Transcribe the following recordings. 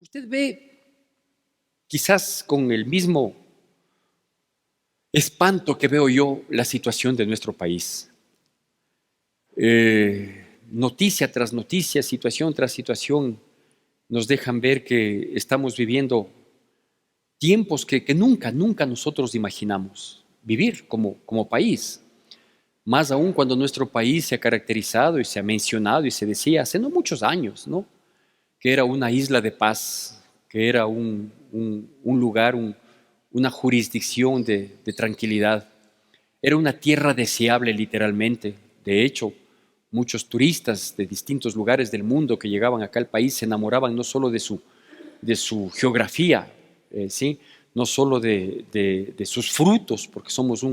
Usted ve, quizás con el mismo espanto que veo yo, la situación de nuestro país. Noticia tras noticia, situación tras situación, nos dejan ver que estamos viviendo tiempos que nunca nosotros imaginamos vivir como país. Más aún cuando nuestro país se ha caracterizado y se ha mencionado y se decía hace no muchos años, ¿no? Que era una isla de paz, que era un lugar, una jurisdicción de tranquilidad. Era una tierra deseable literalmente. De hecho, muchos turistas de distintos lugares del mundo que llegaban acá al país se enamoraban no solo de su geografía, ¿sí? No solo de sus frutos, porque somos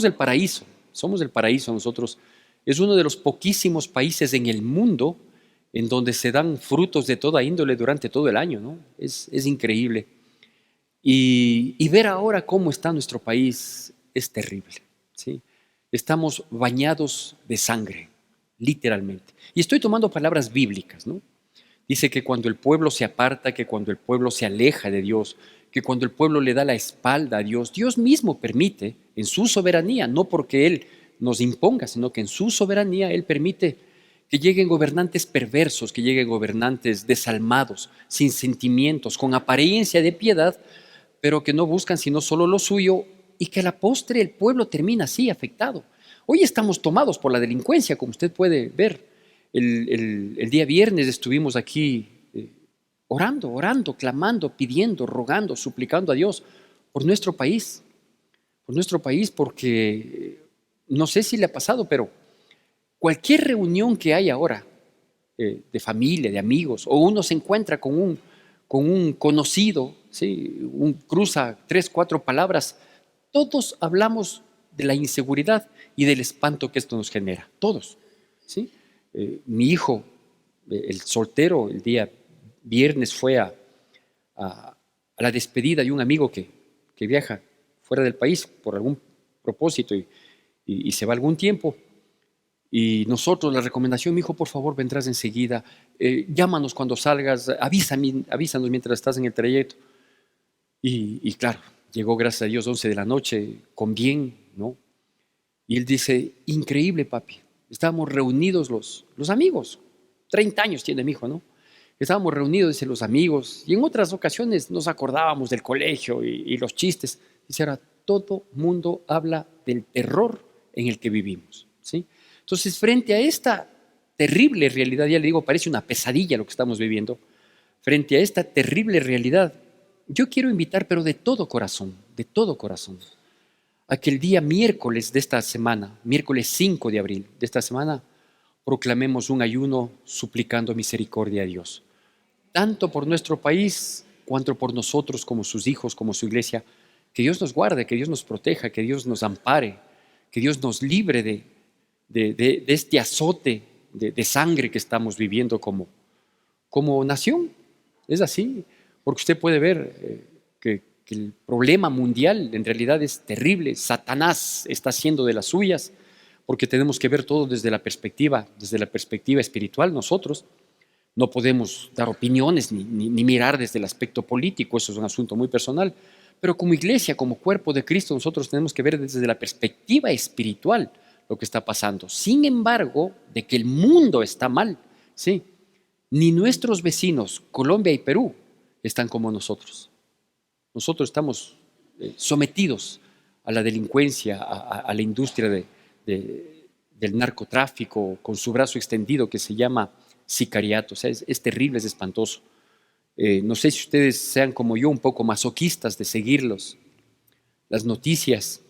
el paraíso nosotros. Es uno de los poquísimos países en el mundo en donde se dan frutos de toda índole durante todo el año, ¿no? Es increíble. Y ver ahora cómo está nuestro país es terrible, ¿sí? Estamos bañados de sangre, literalmente. Y estoy tomando palabras bíblicas, ¿no? Dice que cuando el pueblo se aparta, que cuando el pueblo se aleja de Dios, que cuando el pueblo le da la espalda a Dios, Dios mismo permite en su soberanía, no porque Él nos imponga, sino que en su soberanía Él permite que lleguen gobernantes perversos, que lleguen gobernantes desalmados, sin sentimientos, con apariencia de piedad, pero que no buscan sino solo lo suyo y que a la postre el pueblo termina así afectado. Hoy estamos tomados por la delincuencia, como usted puede ver. El día viernes estuvimos aquí orando, clamando, pidiendo, rogando, suplicando a Dios por nuestro país, porque no sé si le ha pasado, pero cualquier reunión que hay ahora, de familia, de amigos, o uno se encuentra con un conocido, ¿sí? Cruza 3, 4 palabras, todos hablamos de la inseguridad y del espanto que esto nos genera, todos, ¿sí? Mi hijo, el soltero, el día viernes fue a la despedida de un amigo que viaja fuera del país por algún propósito y se va algún tiempo. Y nosotros, la recomendación, mi hijo, por favor, vendrás enseguida, llámanos cuando salgas, avísanos mientras estás en el trayecto. Y claro, llegó, gracias a Dios, 11 de la noche, con bien, ¿no? Y él dice, increíble, papi, estábamos reunidos los amigos, 30 años tiene mi hijo, ¿no? Estábamos reunidos, dice, los amigos, y en otras ocasiones nos acordábamos del colegio y los chistes. Dice, ahora todo mundo habla del terror en el que vivimos, ¿sí? Entonces, frente a esta terrible realidad, ya le digo, parece una pesadilla lo que estamos viviendo, frente a esta terrible realidad, yo quiero invitar, pero de todo corazón, a que el día miércoles de esta semana, miércoles 5 de abril de esta semana, proclamemos un ayuno suplicando misericordia a Dios, tanto por nuestro país cuanto por nosotros como sus hijos, como su iglesia. Que Dios nos guarde, que Dios nos proteja, que Dios nos ampare, que Dios nos libre de este azote de sangre que estamos viviendo como nación. Es así, porque usted puede ver que el problema mundial en realidad es terrible. Satanás está haciendo de las suyas, porque tenemos que ver todo desde la perspectiva espiritual. Nosotros no podemos dar opiniones ni mirar desde el aspecto político, eso es un asunto muy personal. Pero como iglesia, como cuerpo de Cristo, nosotros tenemos que ver desde la perspectiva espiritual lo que está pasando. Sin embargo, de que el mundo está mal, ¿sí? Ni nuestros vecinos, Colombia y Perú, están como nosotros. Nosotros estamos sometidos a la delincuencia, a la industria del narcotráfico, con su brazo extendido que se llama sicariato. O sea, es terrible, es espantoso. No sé si ustedes sean como yo, un poco masoquistas de seguir las noticias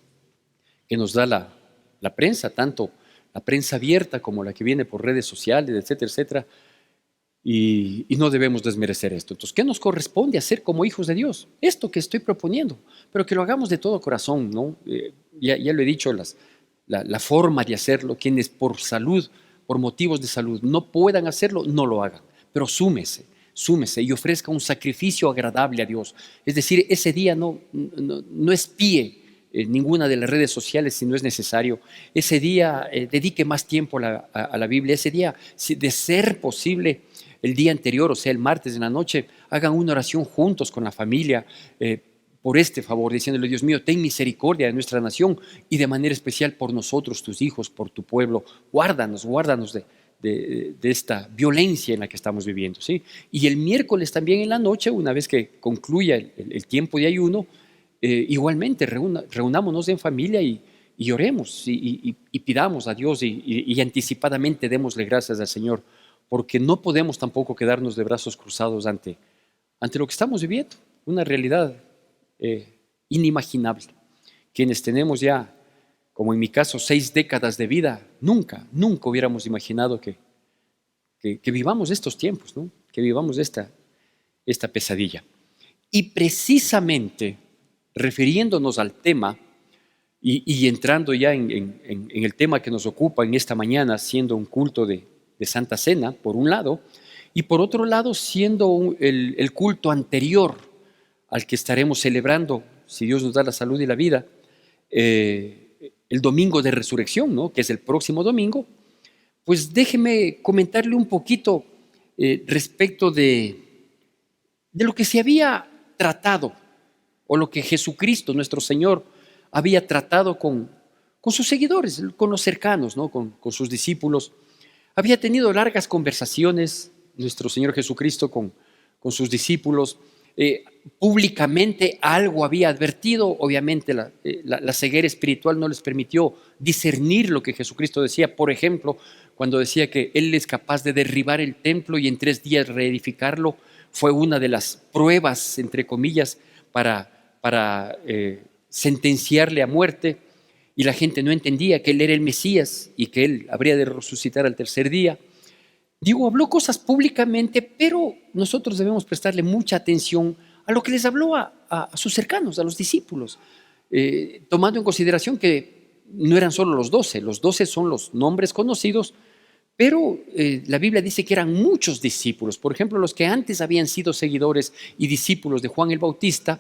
que nos da la prensa, tanto la prensa abierta como la que viene por redes sociales, etcétera, etcétera. Y no debemos desmerecer esto. Entonces, ¿qué nos corresponde hacer como hijos de Dios? Esto que estoy proponiendo, pero que lo hagamos de todo corazón, ¿no? Ya lo he dicho, la forma de hacerlo, quienes por salud, por motivos de salud, no puedan hacerlo, no lo hagan, pero súmese y ofrezca un sacrificio agradable a Dios. Es decir, ese día no espíe ninguna de las redes sociales si no es necesario. Ese día dedique más tiempo a la Biblia. Ese día, de ser posible, el día anterior, o sea, el martes en la noche, hagan una oración juntos con la familia por este favor, diciéndole: Dios mío, ten misericordia de nuestra nación y de manera especial por nosotros, tus hijos, por tu pueblo. Guárdanos, guárdanos de esta violencia en la que estamos viviendo, ¿sí? Y el miércoles también en la noche, una vez que concluya el tiempo de ayuno, igualmente reunámonos en familia y oremos y pidamos a Dios y anticipadamente démosle gracias al Señor, porque no podemos tampoco quedarnos de brazos cruzados ante lo que estamos viviendo, una realidad inimaginable. Quienes tenemos ya, como en mi caso, 6 décadas de vida, nunca hubiéramos imaginado que vivamos estos tiempos, ¿no? Que vivamos esta pesadilla. Y precisamente, refiriéndonos al tema y entrando ya en el tema que nos ocupa en esta mañana, siendo un culto de Santa Cena, por un lado, y por otro lado, siendo el culto anterior al que estaremos celebrando, si Dios nos da la salud y la vida, el domingo de resurrección, ¿no? Que es el próximo domingo. Pues déjeme comentarle un poquito respecto de lo que se había tratado, o lo que Jesucristo, nuestro Señor, había tratado con sus seguidores, con los cercanos, ¿no? con sus discípulos. Había tenido largas conversaciones nuestro Señor Jesucristo con sus discípulos. Públicamente algo había advertido. Obviamente la ceguera espiritual no les permitió discernir lo que Jesucristo decía. Por ejemplo, cuando decía que Él es capaz de derribar el templo y en 3 días reedificarlo, fue una de las pruebas, entre comillas, para sentenciarle a muerte, y la gente no entendía que Él era el Mesías y que Él habría de resucitar al 3er día. Digo, habló cosas públicamente, pero nosotros debemos prestarle mucha atención a lo que les habló a sus cercanos, a los discípulos, tomando en consideración que no eran solo los 12, los 12 son los nombres conocidos, pero la Biblia dice que eran muchos discípulos. Por ejemplo, los que antes habían sido seguidores y discípulos de Juan el Bautista,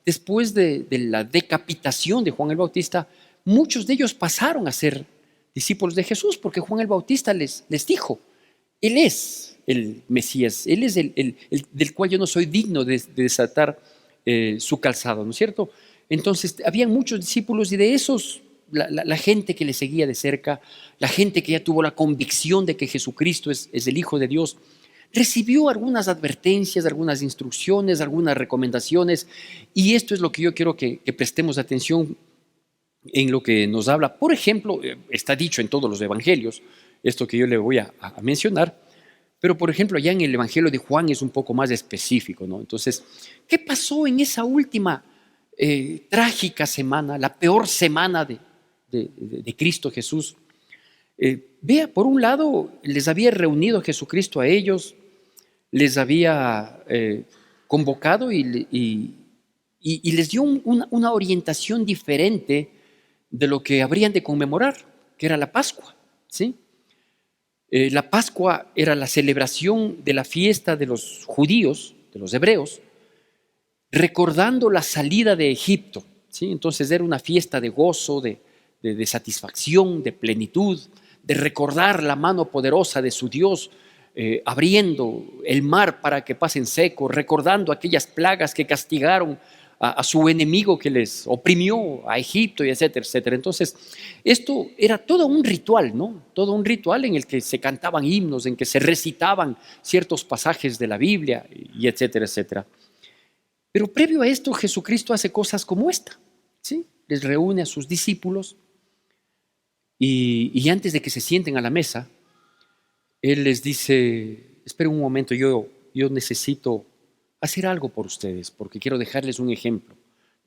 después de la decapitación de Juan el Bautista, muchos de ellos pasaron a ser discípulos de Jesús, porque Juan el Bautista les dijo: Él es el Mesías, Él es el del cual yo no soy digno de desatar su calzado, ¿no es cierto? Entonces, habían muchos discípulos, y de esos, la gente que le seguía de cerca, la gente que ya tuvo la convicción de que Jesucristo es el Hijo de Dios, recibió algunas advertencias, algunas instrucciones, algunas recomendaciones, y esto es lo que yo quiero que prestemos atención en lo que nos habla. Por ejemplo, está dicho en todos los evangelios, esto que yo le voy a mencionar, pero por ejemplo ya en el evangelio de Juan es un poco más específico, ¿no? Entonces, ¿qué pasó en esa última trágica semana, la peor semana de Cristo Jesús? Vea, por un lado, les había reunido Jesucristo a ellos, les había convocado y les dio una orientación diferente de lo que habrían de conmemorar, que era la Pascua, ¿sí? La Pascua era la celebración de la fiesta de los judíos, de los hebreos, recordando la salida de Egipto, ¿sí? Entonces era una fiesta de gozo, de satisfacción, de plenitud, de recordar la mano poderosa de su Dios, abriendo el mar para que pasen seco, recordando aquellas plagas que castigaron a su enemigo que les oprimió, a Egipto, y etcétera, etcétera. Entonces, esto era todo un ritual, ¿no? Todo un ritual en el que se cantaban himnos, en que se recitaban ciertos pasajes de la Biblia, y etcétera, etcétera. Pero previo a esto, Jesucristo hace cosas como esta, ¿sí? Les reúne a sus discípulos y antes de que se sienten a la mesa, Él les dice: esperen un momento, yo necesito hacer algo por ustedes, porque quiero dejarles un ejemplo.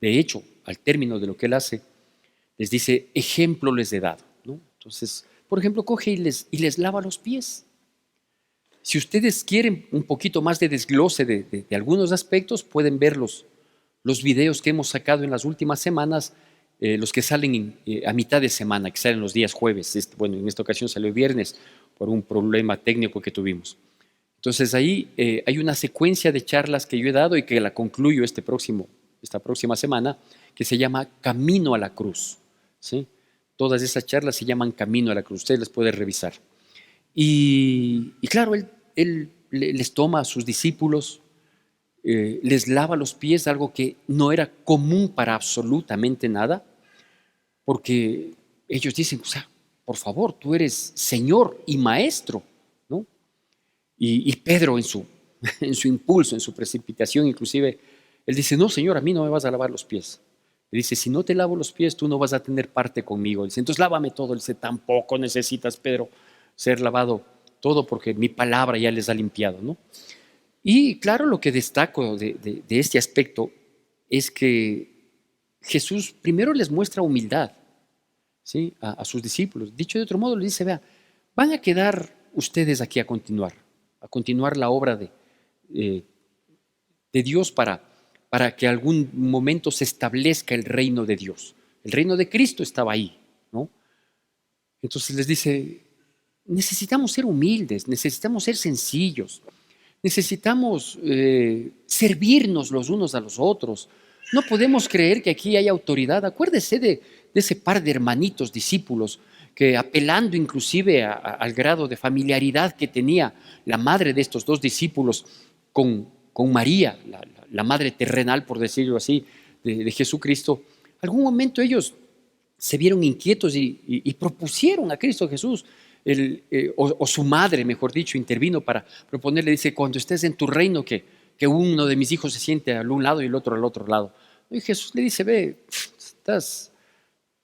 De hecho, al término de lo que Él hace, les dice: ejemplo les he dado, ¿no? Entonces, por ejemplo, coge y les lava los pies. Si ustedes quieren un poquito más de desglose de algunos aspectos, pueden ver los videos que hemos sacado en las últimas semanas, los que salen a mitad de semana, que salen los días jueves. Bueno, en esta ocasión salió viernes por un problema técnico que tuvimos. Entonces ahí hay una secuencia de charlas que yo he dado y que la concluyo esta próxima semana, que se llama Camino a la Cruz, ¿sí? Todas esas charlas se llaman Camino a la Cruz, usted las puede revisar. Y claro, él les toma a sus discípulos, les lava los pies, algo que no era común para absolutamente nada, porque ellos dicen, o sea, por favor, tú eres Señor y Maestro, ¿no? Y Pedro en su impulso, en su precipitación, inclusive, él dice, no, Señor, a mí no me vas a lavar los pies. Él dice, si no te lavo los pies, tú no vas a tener parte conmigo. Él dice, entonces lávame todo. Él dice, tampoco necesitas, Pedro, ser lavado todo porque mi palabra ya les ha limpiado, ¿no? Y claro, lo que destaco de este aspecto es que Jesús primero les muestra humildad, ¿sí? A sus discípulos. Dicho de otro modo, les dice, vea, van a quedar ustedes aquí a continuar la obra de Dios para que algún momento se establezca el reino de Dios. El reino de Cristo estaba ahí, ¿no? Entonces les dice, necesitamos ser humildes, necesitamos ser sencillos, necesitamos servirnos los unos a los otros. No podemos creer que aquí hay autoridad. Acuérdese de ese par de hermanitos discípulos que apelando inclusive al grado de familiaridad que tenía la madre de estos dos discípulos con María, la madre terrenal, por decirlo así, de Jesucristo, algún momento ellos se vieron inquietos y propusieron a Cristo Jesús, o su madre, mejor dicho, intervino para proponerle, dice, cuando estés en tu reino, que uno de mis hijos se siente al un lado y el otro al otro lado. Y Jesús le dice, ve, estás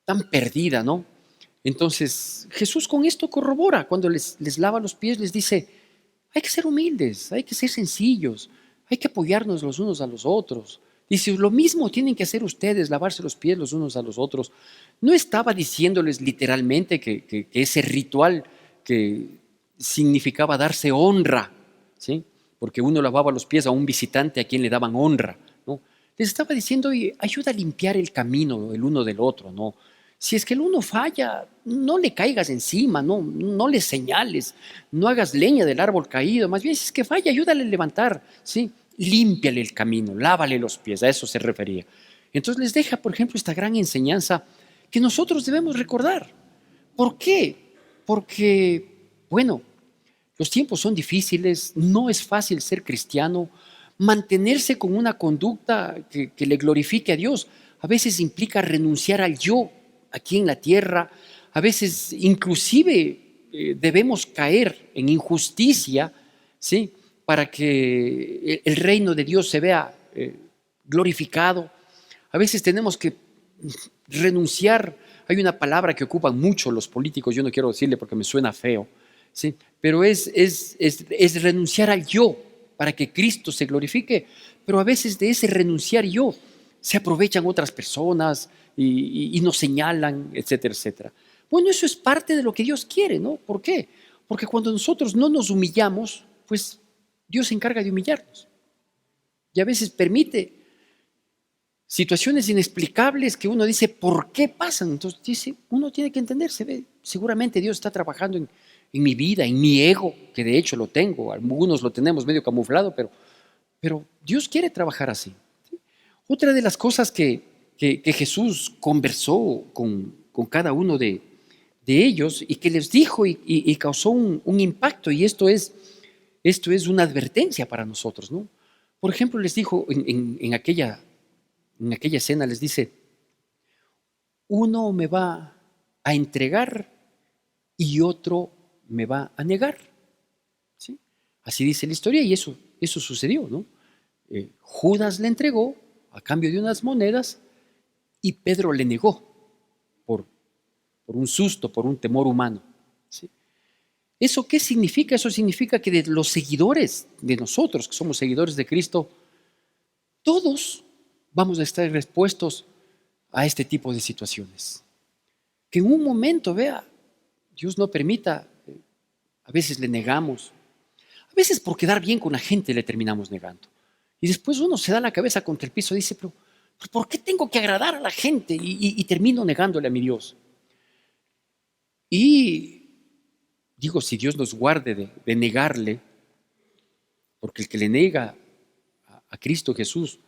tan perdida, ¿no? Entonces Jesús con esto corrobora, cuando les lava los pies, les dice, hay que ser humildes, hay que ser sencillos, hay que apoyarnos los unos a los otros. Dice, lo mismo tienen que hacer ustedes, lavarse los pies los unos a los otros. No estaba diciéndoles literalmente que ese ritual que significaba darse honra, ¿sí? Porque uno lavaba los pies a un visitante a quien le daban honra, ¿no? Les estaba diciendo, oye, ayuda a limpiar el camino el uno del otro, ¿no? Si es que el uno falla, no le caigas encima, no le señales, no hagas leña del árbol caído, más bien si es que falla, ayúdale a levantar, ¿sí? Límpiale el camino, lávale los pies, a eso se refería. Entonces les deja, por ejemplo, esta gran enseñanza que nosotros debemos recordar. ¿Por qué? Porque, bueno, los tiempos son difíciles, no es fácil ser cristiano, mantenerse con una conducta que le glorifique a Dios. A veces implica renunciar al yo aquí en la tierra, a veces inclusive debemos caer en injusticia, ¿sí? Para que el reino de Dios se vea glorificado. A veces tenemos que renunciar. Hay una palabra que ocupan mucho los políticos, yo no quiero decirle porque me suena feo, ¿sí? Pero es renunciar al yo para que Cristo se glorifique. Pero a veces de ese renunciar yo se aprovechan otras personas y nos señalan, etcétera, etcétera. Bueno, eso es parte de lo que Dios quiere, ¿no? ¿Por qué? Porque cuando nosotros no nos humillamos, pues Dios se encarga de humillarnos. Y a veces permite situaciones inexplicables que uno dice, ¿por qué pasan? Entonces dice, uno tiene que entenderse, ve, seguramente Dios está trabajando en mi vida, en mi ego, que de hecho lo tengo, algunos lo tenemos medio camuflado, pero Dios quiere trabajar así. ¿Sí? Otra de las cosas que Jesús conversó con cada uno de ellos y que les dijo y causó un impacto, y esto es una advertencia para nosotros, ¿no? Por ejemplo, les dijo en aquella escena, les dice, uno me va a entregar y otro me va a negar, ¿sí? Así dice la historia y eso sucedió, ¿no? Judas le entregó a cambio de unas monedas y Pedro le negó por un susto, por un temor humano, ¿sí? ¿Eso qué significa? Eso significa que de los seguidores de nosotros, que somos seguidores de Cristo, todos vamos a estar expuestos a este tipo de situaciones. Que en un momento, vea, Dios no permita, a veces le negamos, a veces por quedar bien con la gente le terminamos negando. Y después uno se da la cabeza contra el piso y dice, pero ¿por qué tengo que agradar a la gente? Y termino negándole a mi Dios. Y digo, si Dios nos guarde de negarle, porque el que le nega a Cristo Jesús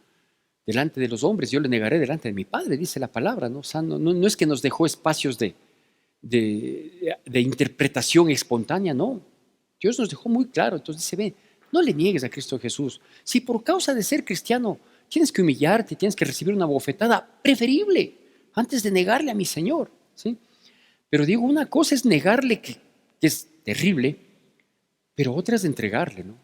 delante de los hombres, yo le negaré delante de mi Padre, dice la palabra, ¿no? O sea, no es que nos dejó espacios de interpretación espontánea, no. Dios nos dejó muy claro, entonces dice, ve, No le niegues a Cristo Jesús. Si por causa de ser cristiano tienes que humillarte, tienes que recibir una bofetada, preferible antes de negarle a mi Señor, ¿sí? Pero digo, una cosa es negarle que es terrible, pero otra es entregarle, ¿no?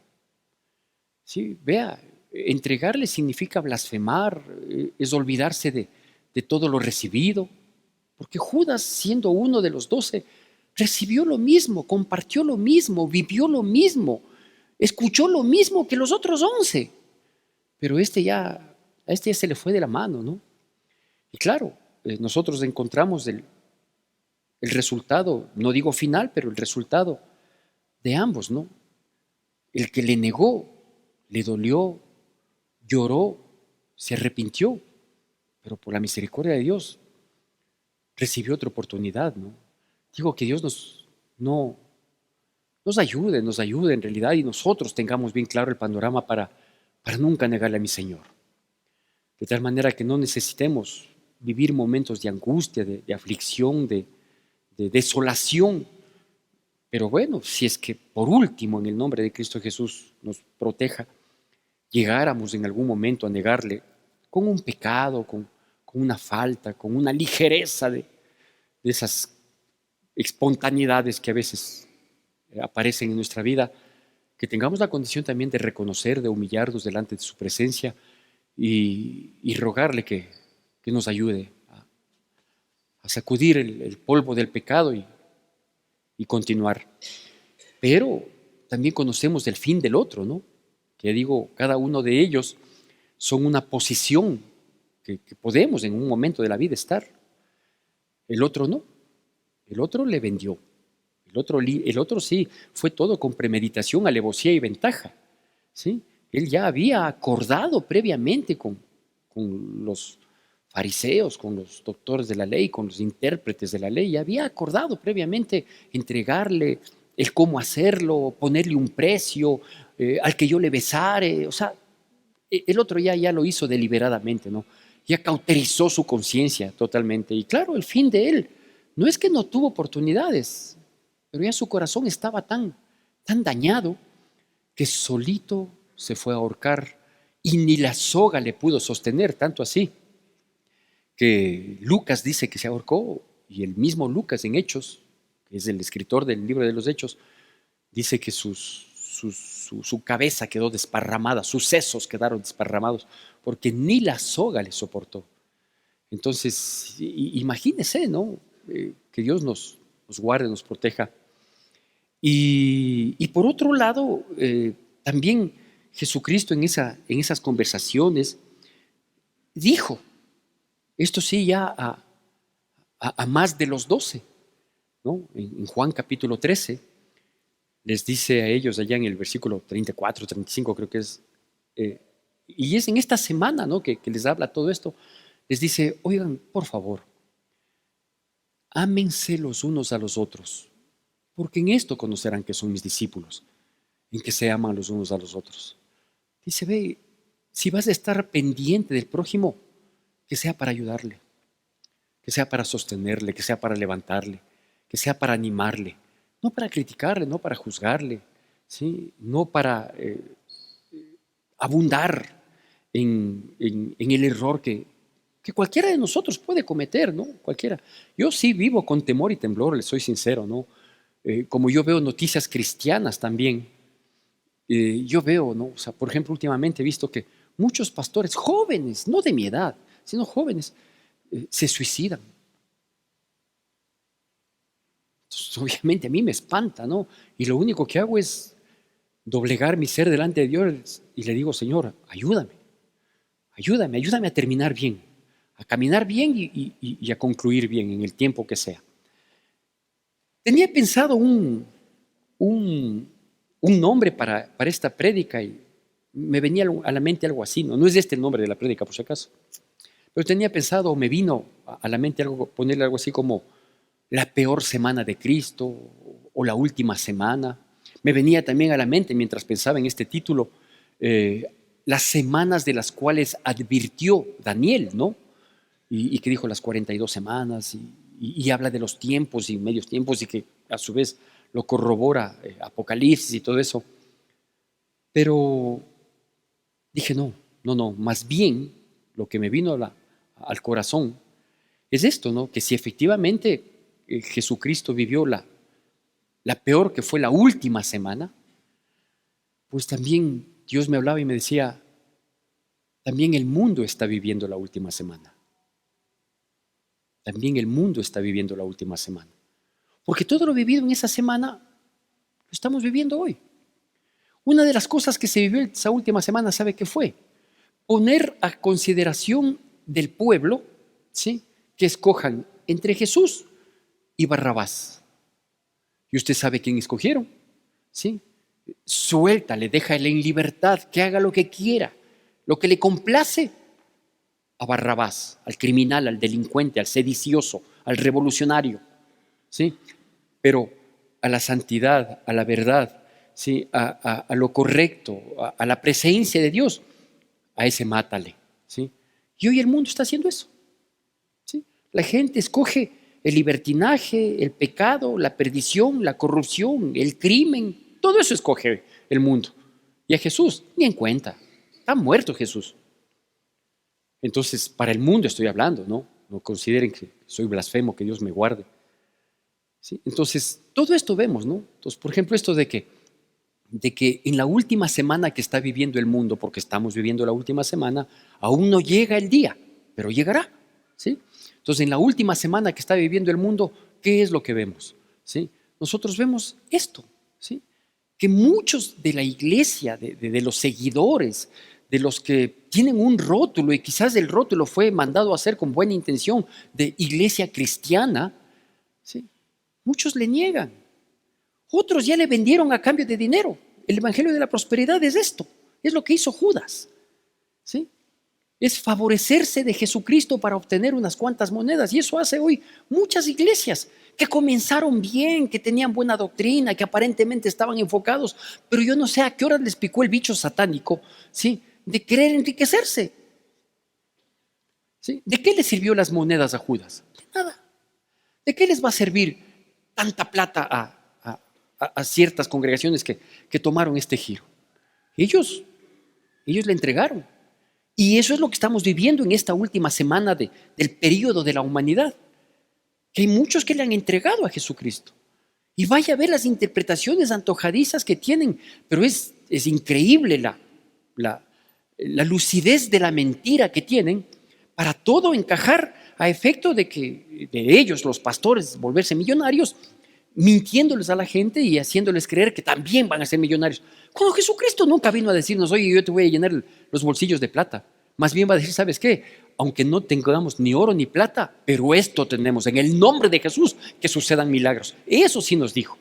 Sí, vea, entregarle significa blasfemar, es olvidarse de todo lo recibido, porque Judas, siendo uno de los 12, recibió lo mismo, compartió lo mismo, vivió lo mismo, escuchó lo mismo que los otros 11, pero a este ya se le fue de la mano, ¿no? Y claro, nosotros encontramos el resultado, no digo final, pero el resultado de ambos, ¿no? El que le negó, le dolió, lloró, se arrepintió, pero por la misericordia de Dios recibió otra oportunidad, ¿no? Digo que Dios no, nos ayude en realidad y nosotros tengamos bien claro el panorama para nunca negarle a mi Señor. De tal manera que no necesitemos vivir momentos de angustia, de aflicción, de desolación. Pero bueno, si es que por último, en el nombre de Cristo Jesús, nos proteja, llegáramos en algún momento a negarle con un pecado, con una falta, con una ligereza de esas espontaneidades que a veces aparecen en nuestra vida, que tengamos la condición también de reconocer, de humillarnos delante de su presencia y rogarle que nos ayude a sacudir el polvo del pecado y continuar. Pero también conocemos el fin del otro, ¿no? Que digo, cada uno de ellos son una posición que podemos en un momento de la vida estar. El otro no. El otro le vendió. El otro sí, fue todo con premeditación, alevosía y ventaja. ¿Sí? Él ya había acordado previamente con los fariseos, con los doctores de la ley, con los intérpretes de la ley, ya había acordado previamente entregarle el cómo hacerlo, ponerle un precio, al que yo le besare, o sea, el otro ya lo hizo deliberadamente, ¿no? Ya cauterizó su conciencia totalmente. Y claro, el fin de él no es que no tuvo oportunidades, pero ya su corazón estaba tan dañado que solito se fue a ahorcar y ni la soga le pudo sostener, tanto así que Lucas dice que se ahorcó y el mismo Lucas en Hechos, que es el escritor del libro de los Hechos, dice que su cabeza quedó desparramada, sus sesos quedaron desparramados, porque ni la soga le soportó. Entonces, imagínese, ¿no? Que Dios nos guarde, nos proteja. Y por otro lado, también Jesucristo en esas conversaciones dijo, esto sí ya a más de los 12, ¿no? En Juan capítulo 13, les dice a ellos allá en el versículo 34, 35 creo que es, y es en esta semana, ¿no? que les habla todo esto, les dice, oigan, por favor, ámense los unos a los otros, porque en esto conocerán que son mis discípulos, en que se aman los unos a los otros. Dice, ve, si vas a estar pendiente del prójimo, que sea para ayudarle, que sea para sostenerle, que sea para levantarle, que sea para animarle, no para criticarle, no para juzgarle, ¿sí? No para abundar en el error que cualquiera de nosotros puede cometer, ¿no? Cualquiera. Yo sí vivo con temor y temblor, les soy sincero, ¿no? Como yo veo noticias cristianas también, yo veo, ¿no? O sea, por ejemplo, últimamente he visto que muchos pastores jóvenes, no de mi edad, sino jóvenes, se suicidan. Entonces, obviamente a mí me espanta, ¿no? Y lo único que hago es doblegar mi ser delante de Dios y le digo, Señor, ayúdame a terminar bien, a caminar bien y a concluir bien en el tiempo que sea. Tenía pensado un, un nombre para esta prédica y me venía a la mente algo así, no es este el nombre de la prédica por si acaso, pero tenía pensado, me vino a la mente ponerle algo así como la peor semana de Cristo o la última semana. Me venía también a la mente mientras pensaba en este título, las semanas de las cuales advirtió Daniel, ¿no? Y que dijo las 42 semanas y habla de los tiempos y medios tiempos y que a su vez lo corrobora Apocalipsis y todo eso. Pero dije, no, no, no, más bien lo que me vino al corazón es esto, ¿no? Que si efectivamente Jesucristo vivió la peor que fue la última semana, pues también Dios me hablaba y me decía, también el mundo está viviendo la última semana. También el mundo está viviendo la última semana. Porque todo lo vivido en esa semana lo estamos viviendo hoy. Una de las cosas que se vivió esa última semana, ¿sabe qué fue? Poner a consideración del pueblo, ¿sí?, que escojan entre Jesús y Barrabás. Y usted sabe quién escogieron, ¿sí? Suéltale, déjale en libertad, que haga lo que quiera, lo que le complace a Barrabás, al criminal, al delincuente, al sedicioso, al revolucionario, ¿sí? Pero a la santidad, a la verdad, ¿sí?, a lo correcto, a la presencia de Dios, a ese mátale, ¿sí? Y hoy el mundo está haciendo eso, ¿sí? La gente escoge el libertinaje, el pecado, la perdición, la corrupción, el crimen, todo eso escoge el mundo. Y a Jesús, ni en cuenta, está muerto Jesús. Entonces, para el mundo estoy hablando, ¿no? No consideren que soy blasfemo, que Dios me guarde, ¿sí? Entonces, todo esto vemos, ¿no? Entonces, por ejemplo, esto de que en la última semana que está viviendo el mundo, porque estamos viviendo la última semana, aún no llega el día, pero llegará, ¿sí? Entonces, en la última semana que está viviendo el mundo, ¿qué es lo que vemos? ¿Sí? Nosotros vemos esto, ¿sí? Que muchos de la iglesia, de los seguidores, de los que tienen un rótulo, y quizás el rótulo fue mandado a hacer con buena intención, de iglesia cristiana, ¿sí?, muchos le niegan. Otros ya le vendieron a cambio de dinero. El evangelio de la prosperidad es esto, es lo que hizo Judas, ¿sí? Es favorecerse de Jesucristo para obtener unas cuantas monedas. Y eso hace hoy muchas iglesias que comenzaron bien, que tenían buena doctrina, que aparentemente estaban enfocados, pero yo no sé a qué hora les picó el bicho satánico, ¿sí?, de querer enriquecerse, ¿sí? ¿De qué les sirvió las monedas a Judas? De nada. ¿De qué les va a servir tanta plata a ciertas congregaciones que tomaron este giro? Ellos le entregaron. Y eso es lo que estamos viviendo en esta última semana del periodo de la humanidad. Que hay muchos que le han entregado a Jesucristo. Y vaya a ver las interpretaciones antojadizas que tienen. Pero es increíble la lucidez de la mentira que tienen para todo encajar a efecto de que de ellos, los pastores, volverse millonarios, mintiéndoles a la gente y haciéndoles creer que también van a ser millonarios. Cuando Jesucristo nunca vino a decirnos, oye, yo te voy a llenar los bolsillos de plata. Más bien va a decir, ¿sabes qué? Aunque no tengamos ni oro ni plata, pero esto tenemos, en el nombre de Jesús, que sucedan milagros. Eso sí nos dijo.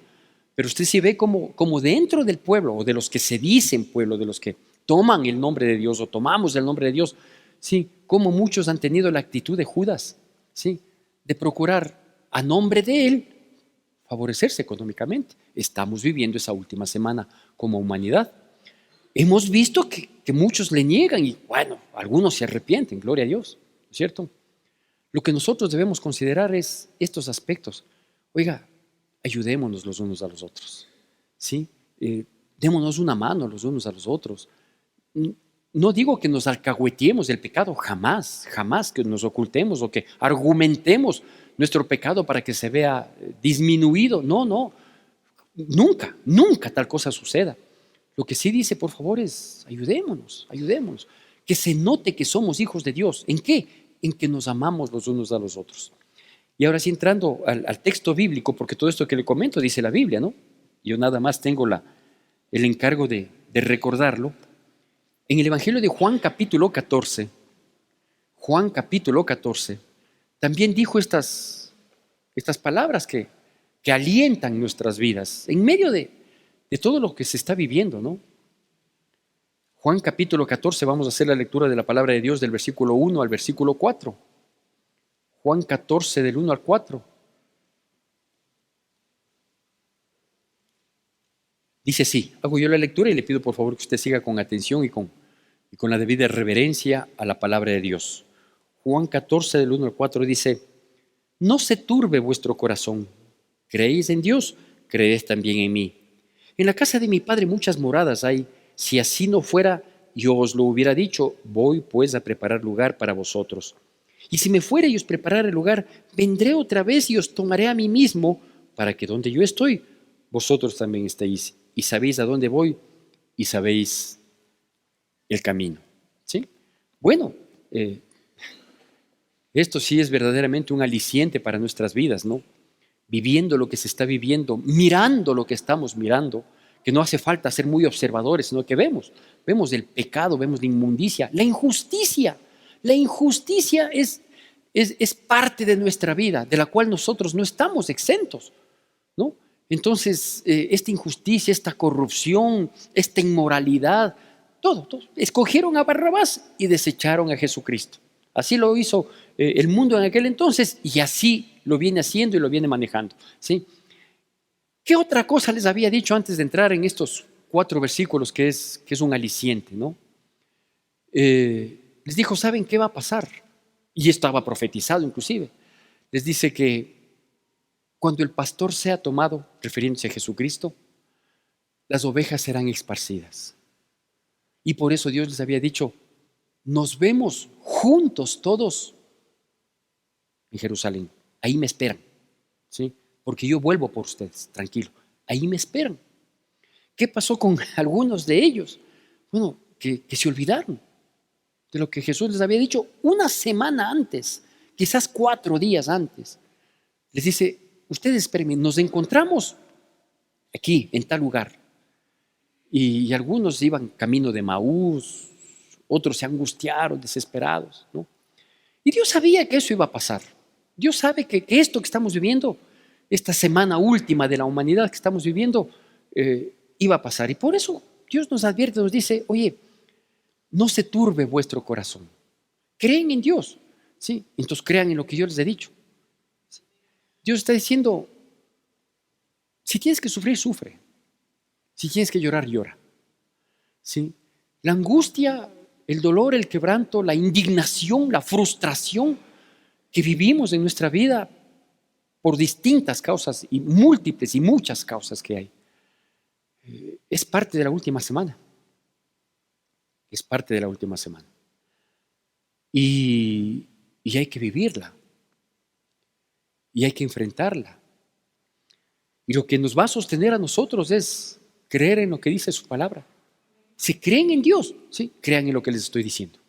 Pero usted sí ve como dentro del pueblo, o de los que se dicen pueblo, de los que toman el nombre de Dios, o tomamos el nombre de Dios, sí, como muchos han tenido la actitud de Judas, sí, de procurar a nombre de él favorecerse económicamente. Estamos viviendo esa última semana como humanidad. Hemos visto que muchos le niegan y, bueno, algunos se arrepienten, gloria a Dios, ¿cierto? Lo que nosotros debemos considerar es estos aspectos. Oiga, ayudémonos los unos a los otros, ¿sí? Démonos una mano los unos a los otros. No digo que nos alcahueteemos del pecado, jamás, jamás que nos ocultemos o que argumentemos nuestro pecado para que se vea disminuido. No, no, nunca, nunca tal cosa suceda. Lo que sí dice, por favor, es ayudémonos, ayudémonos. Que se note que somos hijos de Dios. ¿En qué? En que nos amamos los unos a los otros. Y ahora sí, entrando al texto bíblico, porque todo esto que le comento dice la Biblia, ¿no? Yo nada más tengo el encargo de recordarlo. En el Evangelio de Juan capítulo 14, también dijo estas palabras que alientan nuestras vidas en medio de todo lo que se está viviendo, ¿no? Juan capítulo 14, vamos a hacer la lectura de la palabra de Dios del versículo 1 al versículo 4. Juan 14, del 1 al 4. Dice así, hago yo la lectura y le pido por favor que usted siga con atención y con la debida reverencia a la palabra de Dios. Juan 14, del 1 al 4 dice, no se turbe vuestro corazón, creéis en Dios, creed también en mí. En la casa de mi Padre muchas moradas hay, Si así no fuera, yo os lo hubiera dicho, voy pues a preparar lugar para vosotros. Y si me fuere y os preparare el lugar, vendré otra vez y os tomaré a mí mismo, para que donde yo estoy, vosotros también estéis. Y sabéis a dónde voy y sabéis el camino. ¿Sí? Bueno, esto sí es verdaderamente un aliciente para nuestras vidas, ¿no? Viviendo lo que se está viviendo, mirando lo que estamos mirando, que no hace falta ser muy observadores, sino que vemos el pecado, vemos la inmundicia, la injusticia. La injusticia es parte de nuestra vida, de la cual nosotros no estamos exentos, ¿no? Entonces, esta injusticia, esta corrupción, esta inmoralidad, todo. Escogieron a Barrabás y desecharon a Jesucristo. Así lo hizo el mundo en aquel entonces y así lo viene haciendo y lo viene manejando, ¿sí? ¿Qué otra cosa les había dicho antes de entrar en estos 4 versículos que es un aliciente, ¿no? Les dijo, ¿saben qué va a pasar? Y estaba profetizado inclusive. Les dice que cuando el pastor sea tomado, refiriéndose a Jesucristo, las ovejas serán esparcidas. Y por eso Dios les había dicho, nos vemos juntos todos en Jerusalén. Ahí me esperan, ¿sí? Porque yo vuelvo por ustedes, tranquilo. Ahí me esperan. ¿Qué pasó con algunos de ellos? Bueno, que se olvidaron de lo que Jesús les había dicho una semana antes, quizás 4 días antes. Les dice, ustedes esperen, nos encontramos aquí, en tal lugar. Y algunos iban camino de Maús, otros se angustiaron, desesperados, ¿no? Y Dios sabía que eso iba a pasar. Dios sabe que esto que estamos viviendo, esta semana última de la humanidad que estamos viviendo, iba a pasar. Y por eso Dios nos advierte, nos dice, oye, no se turbe vuestro corazón. Creen en Dios, ¿sí? Entonces crean en lo que yo les he dicho. Dios está diciendo, si tienes que sufrir, sufre. Si tienes que llorar, llora. ¿Sí? La angustia, el dolor, el quebranto, la indignación, la frustración que vivimos en nuestra vida por distintas causas y múltiples y muchas causas que hay, es parte de la última semana. Es parte de la última semana. Y hay que vivirla. Y hay que enfrentarla. Y lo que nos va a sostener a nosotros es creer en lo que dice su palabra. Si creen en Dios, ¿sí? Crean en lo que les estoy diciendo.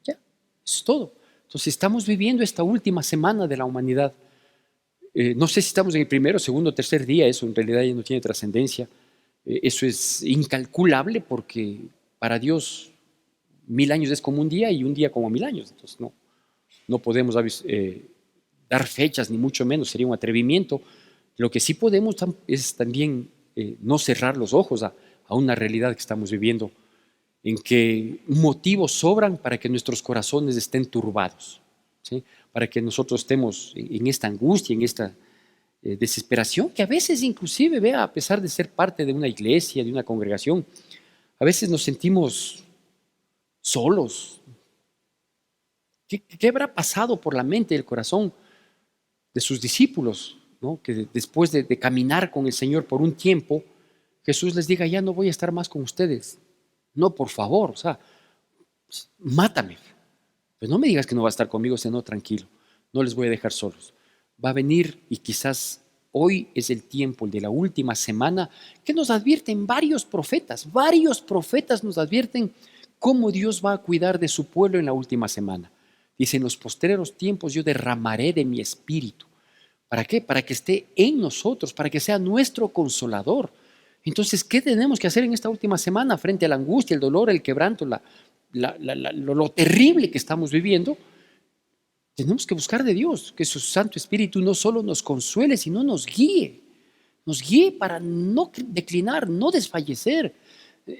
Ya, eso es todo. Entonces estamos viviendo esta última semana de la humanidad. No sé si estamos en el primero, segundo, tercer día, eso en realidad ya no tiene trascendencia. Eso es incalculable porque para Dios 1000 años es como un día y un día como 1000 años. Entonces no podemos dar fechas, ni mucho menos, sería un atrevimiento. Lo que sí podemos es también no cerrar los ojos a una realidad que estamos viviendo, en que motivos sobran para que nuestros corazones estén turbados, ¿sí? Para que nosotros estemos en esta angustia, en esta desesperación, que a veces inclusive, vea, a pesar de ser parte de una iglesia, de una congregación, a veces nos sentimos solos. ¿Qué habrá pasado por la mente y el corazón de sus discípulos, ¿no? Que después de caminar con el Señor por un tiempo, Jesús les diga, ya no voy a estar más con ustedes. No, por favor, o sea, mátame. Pues no me digas que no va a estar conmigo, sino tranquilo, no les voy a dejar solos. Va a venir y quizás hoy es el tiempo de la última semana que nos advierten varios profetas nos advierten cómo Dios va a cuidar de su pueblo en la última semana. Dice, en los postreros tiempos yo derramaré de mi espíritu. ¿Para qué? Para que esté en nosotros, para que sea nuestro consolador. Entonces, ¿qué tenemos que hacer en esta última semana frente a la angustia, el dolor, el quebranto, lo terrible que estamos viviendo? Tenemos que buscar de Dios, que su Santo Espíritu no solo nos consuele, sino nos guíe para no declinar, no desfallecer,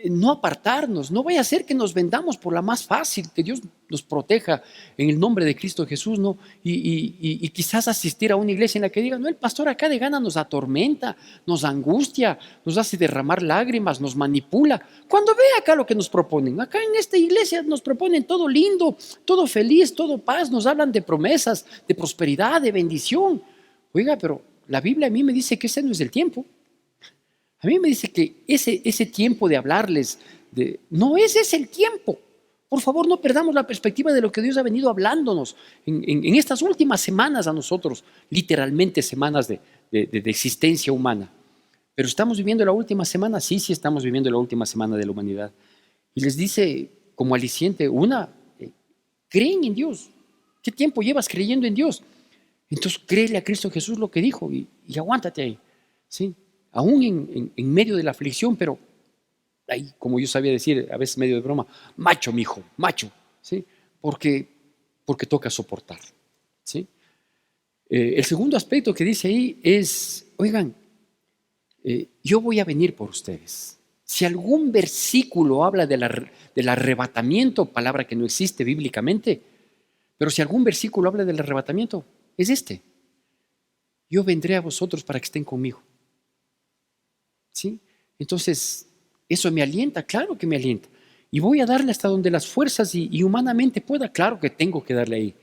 no apartarnos. No vaya a ser que nos vendamos por la más fácil, que Dios nos proteja en el nombre de Cristo Jesús, ¿no? Y quizás asistir a una iglesia en la que diga, no, el pastor acá de gana nos atormenta, nos angustia, nos hace derramar lágrimas, nos manipula. Cuando ve acá lo que nos proponen, acá en esta iglesia nos proponen todo lindo, todo feliz, todo paz, nos hablan de promesas, de prosperidad, de bendición. Oiga, pero la Biblia a mí me dice que ese no es el tiempo. A mí me dice que ese tiempo de hablarles, no ese es el tiempo. Por favor, no perdamos la perspectiva de lo que Dios ha venido hablándonos en estas últimas semanas a nosotros, literalmente semanas de existencia humana. Pero estamos viviendo la última semana, sí, sí estamos viviendo la última semana de la humanidad. Y les dice como aliciente, creen en Dios. ¿Qué tiempo llevas creyendo en Dios? Entonces créele a Cristo Jesús lo que dijo y aguántate ahí, ¿sí? Aún en medio de la aflicción, pero ahí, como yo sabía decir, a veces medio de broma, macho, mijo, macho, ¿sí? Porque toca soportar, ¿sí? El segundo aspecto que dice ahí es, oigan, yo voy a venir por ustedes. Si algún versículo habla del arrebatamiento, palabra que no existe bíblicamente, pero si algún versículo habla del arrebatamiento, es este. Yo vendré a vosotros para que estén conmigo. ¿Sí? Entonces, eso me alienta, claro que me alienta. Y voy a darle hasta donde las fuerzas y humanamente pueda, claro que tengo que darle ahí.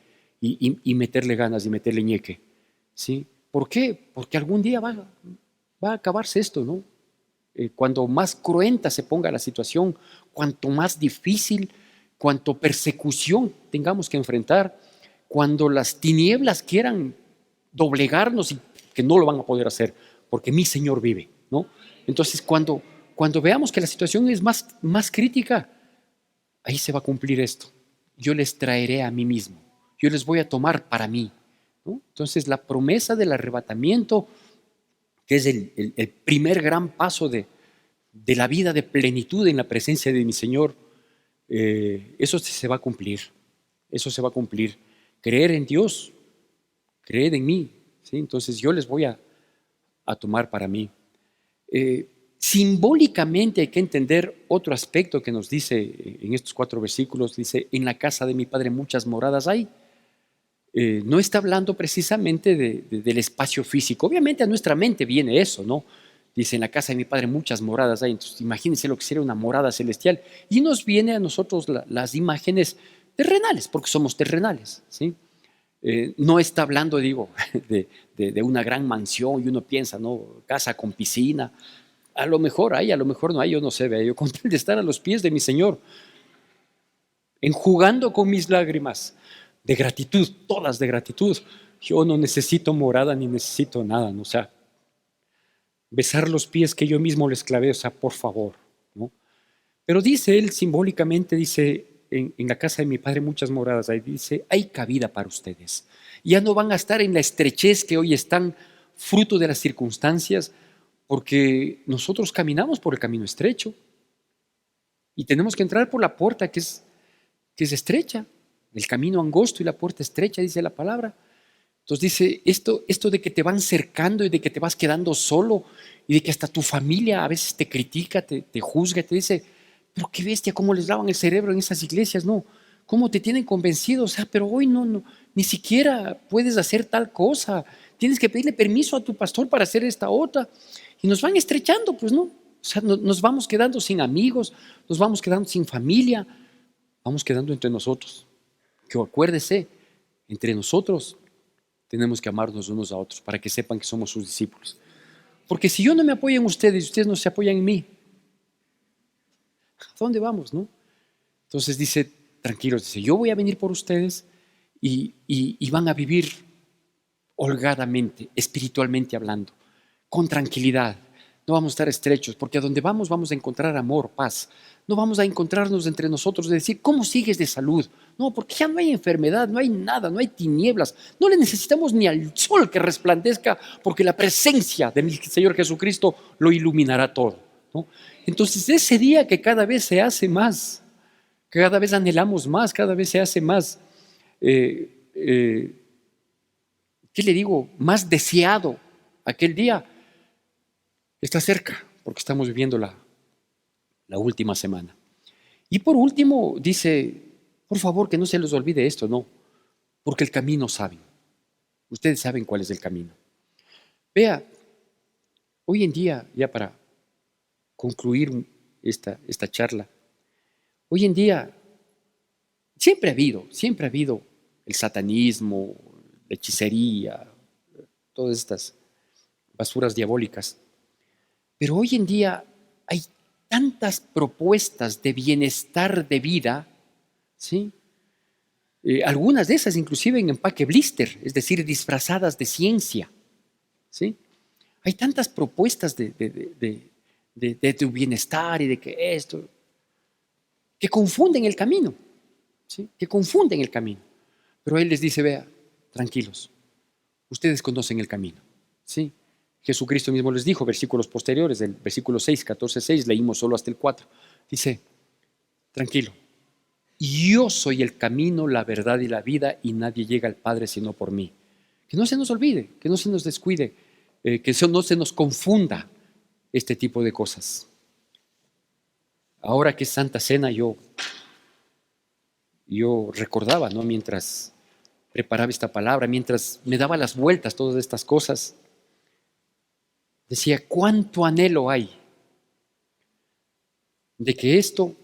Y meterle ganas y meterle ñeque. ¿Sí? ¿Por qué? Porque algún día va a acabarse esto, ¿no? Cuando más cruenta se ponga la situación, cuanto más difícil, cuanto persecución tengamos que enfrentar, cuando las tinieblas quieran doblegarnos y que no lo van a poder hacer, porque mi Señor vive, ¿no? Entonces, cuando veamos que la situación es más crítica, ahí se va a cumplir esto. Yo les traeré a mí mismo, yo les voy a tomar para mí, ¿no? Entonces, la promesa del arrebatamiento, que es el primer gran paso de la vida de plenitud en la presencia de mi Señor, eso se va a cumplir, eso se va a cumplir. Creer en Dios, creed en mí, ¿sí? Entonces yo les voy a tomar para mí. Simbólicamente hay que entender otro aspecto que nos dice en estos 4 versículos, dice, en la casa de mi Padre muchas moradas hay. No está hablando precisamente del espacio físico. Obviamente a nuestra mente viene eso, ¿no? Dice, en la casa de mi Padre muchas moradas hay. Entonces imagínense lo que sería una morada celestial. Y nos viene a nosotros las imágenes terrenales, porque somos terrenales, ¿sí? No está hablando, digo, de una gran mansión y uno piensa, ¿no? Casa con piscina. A lo mejor hay, a lo mejor no hay, yo no sé, vea, yo con tal de estar a los pies de mi Señor, enjugando con mis lágrimas de gratitud, todas de gratitud. Yo no necesito morada ni necesito nada, ¿no? O sea, besar los pies que yo mismo les clavé, o sea, por favor, ¿no? Pero dice él simbólicamente, dice, en la casa de mi Padre muchas moradas hay, dice, hay cabida para ustedes. Ya no van a estar en la estrechez que hoy están, fruto de las circunstancias, porque nosotros caminamos por el camino estrecho y tenemos que entrar por la puerta que es estrecha, el camino angosto y la puerta estrecha, dice la palabra. Entonces dice, esto de que te van cercando y de que te vas quedando solo y de que hasta tu familia a veces te critica, te juzga, te dice, pero qué bestia, cómo les lavan el cerebro en esas iglesias, no, cómo te tienen convencido, o sea, pero hoy no, ni siquiera puedes hacer tal cosa, tienes que pedirle permiso a tu pastor para hacer esta otra, y nos van estrechando, pues no, o sea, nos vamos quedando sin amigos, nos vamos quedando sin familia, vamos quedando entre nosotros. Que acuérdese, entre nosotros tenemos que amarnos unos a otros para que sepan que somos sus discípulos. Porque si yo no me apoyo en ustedes y ustedes no se apoyan en mí, ¿a dónde vamos, no? Entonces dice, tranquilos, dice, yo voy a venir por ustedes y van a vivir holgadamente, espiritualmente hablando, con tranquilidad. No vamos a estar estrechos, porque a donde vamos a encontrar amor, paz. No vamos a encontrarnos entre nosotros de decir, ¿cómo sigues de salud? No, porque ya no hay enfermedad, no hay nada, no hay tinieblas. No le necesitamos ni al sol que resplandezca, porque la presencia de mi Señor Jesucristo lo iluminará todo, ¿no? Entonces, ese día que cada vez se hace más, cada vez anhelamos más, cada vez se hace más, eh, eh, ¿qué le digo? Más deseado aquel día, está cerca, porque estamos viviendo la última semana. Y por último, dice, por favor, que no se les olvide esto, no, porque el camino saben. Ustedes saben cuál es el camino. Vea, hoy en día, ya para concluir esta charla, hoy en día siempre ha habido el satanismo, la hechicería, todas estas basuras diabólicas. Pero hoy en día hay tantas propuestas de bienestar de vida, ¿sí? Algunas de esas inclusive en empaque blister, es decir, disfrazadas de ciencia, ¿sí? Hay tantas propuestas de tu bienestar y de que esto, que confunden el camino, ¿sí? Que confunden el camino. Pero Él les dice, vea, tranquilos, ustedes conocen el camino, ¿sí? Jesucristo mismo les dijo, versículos posteriores, del versículo 6, 14, 6, leímos solo hasta el 4, dice, tranquilo, yo soy el camino, la verdad y la vida, y nadie llega al Padre sino por mí. Que no se nos olvide, que no se nos descuide, que no se nos confunda este tipo de cosas. Ahora que es Santa Cena, yo recordaba, ¿no? Mientras preparaba esta palabra, mientras me daba las vueltas todas estas cosas, decía, cuánto anhelo hay de que esto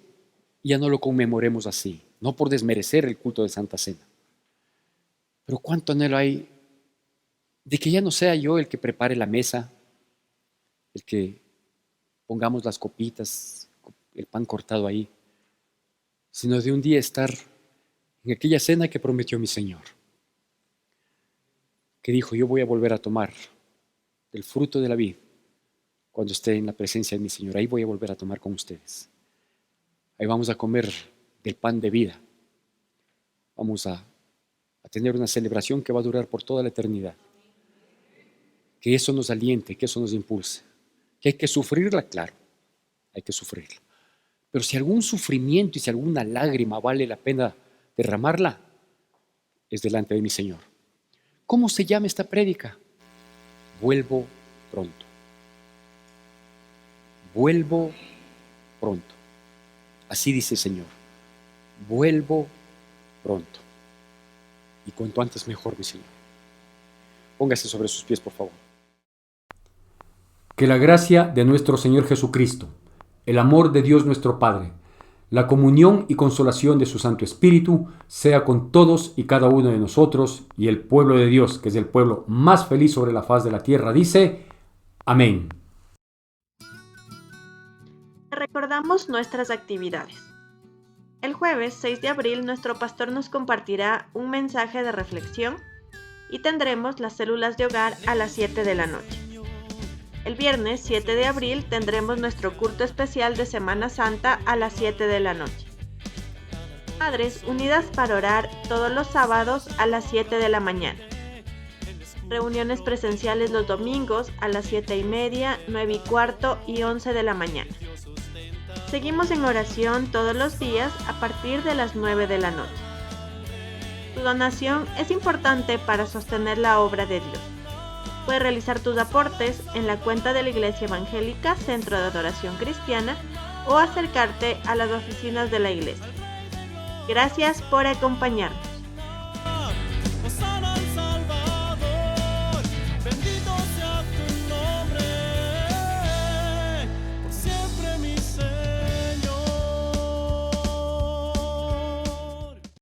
ya no lo conmemoremos así, no por desmerecer el culto de Santa Cena, pero cuánto anhelo hay de que ya no sea yo el que prepare la mesa, el que pongamos las copitas, el pan cortado ahí, sino de un día estar en aquella cena que prometió mi Señor, que dijo, yo voy a volver a tomar del fruto de la vid cuando esté en la presencia de mi Señor, ahí voy a volver a tomar con ustedes. Ahí vamos a comer del pan de vida. Vamos a tener una celebración que va a durar por toda la eternidad. Que eso nos aliente, que eso nos impulse. Que hay que sufrirla, claro, hay que sufrirla. Pero si algún sufrimiento y si alguna lágrima vale la pena derramarla, es delante de mi Señor. ¿Cómo se llama esta prédica? Vuelvo pronto. Vuelvo pronto. Así dice el Señor. Vuelvo pronto. Y cuanto antes mejor, mi Señor. Póngase sobre sus pies, por favor. Que la gracia de nuestro Señor Jesucristo, el amor de Dios nuestro Padre, la comunión y consolación de su Santo Espíritu sea con todos y cada uno de nosotros, y el pueblo de Dios, que es el pueblo más feliz sobre la faz de la tierra, dice: Amén. Recordamos nuestras actividades. El jueves 6 de abril nuestro pastor nos compartirá un mensaje de reflexión y tendremos las células de hogar a las 7 de la noche. El viernes 7 de abril tendremos nuestro culto especial de Semana Santa a las 7 de la noche. Madres unidas para orar todos los sábados a las 7 de la mañana. Reuniones presenciales los domingos a las 7:30, 9:15 y 11 de la mañana. Seguimos en oración todos los días a partir de las 9 de la noche. Tu donación es importante para sostener la obra de Dios. Puedes realizar tus aportes en la cuenta de la Iglesia Evangélica Centro de Adoración Cristiana o acercarte a las oficinas de la iglesia. Gracias por acompañarnos.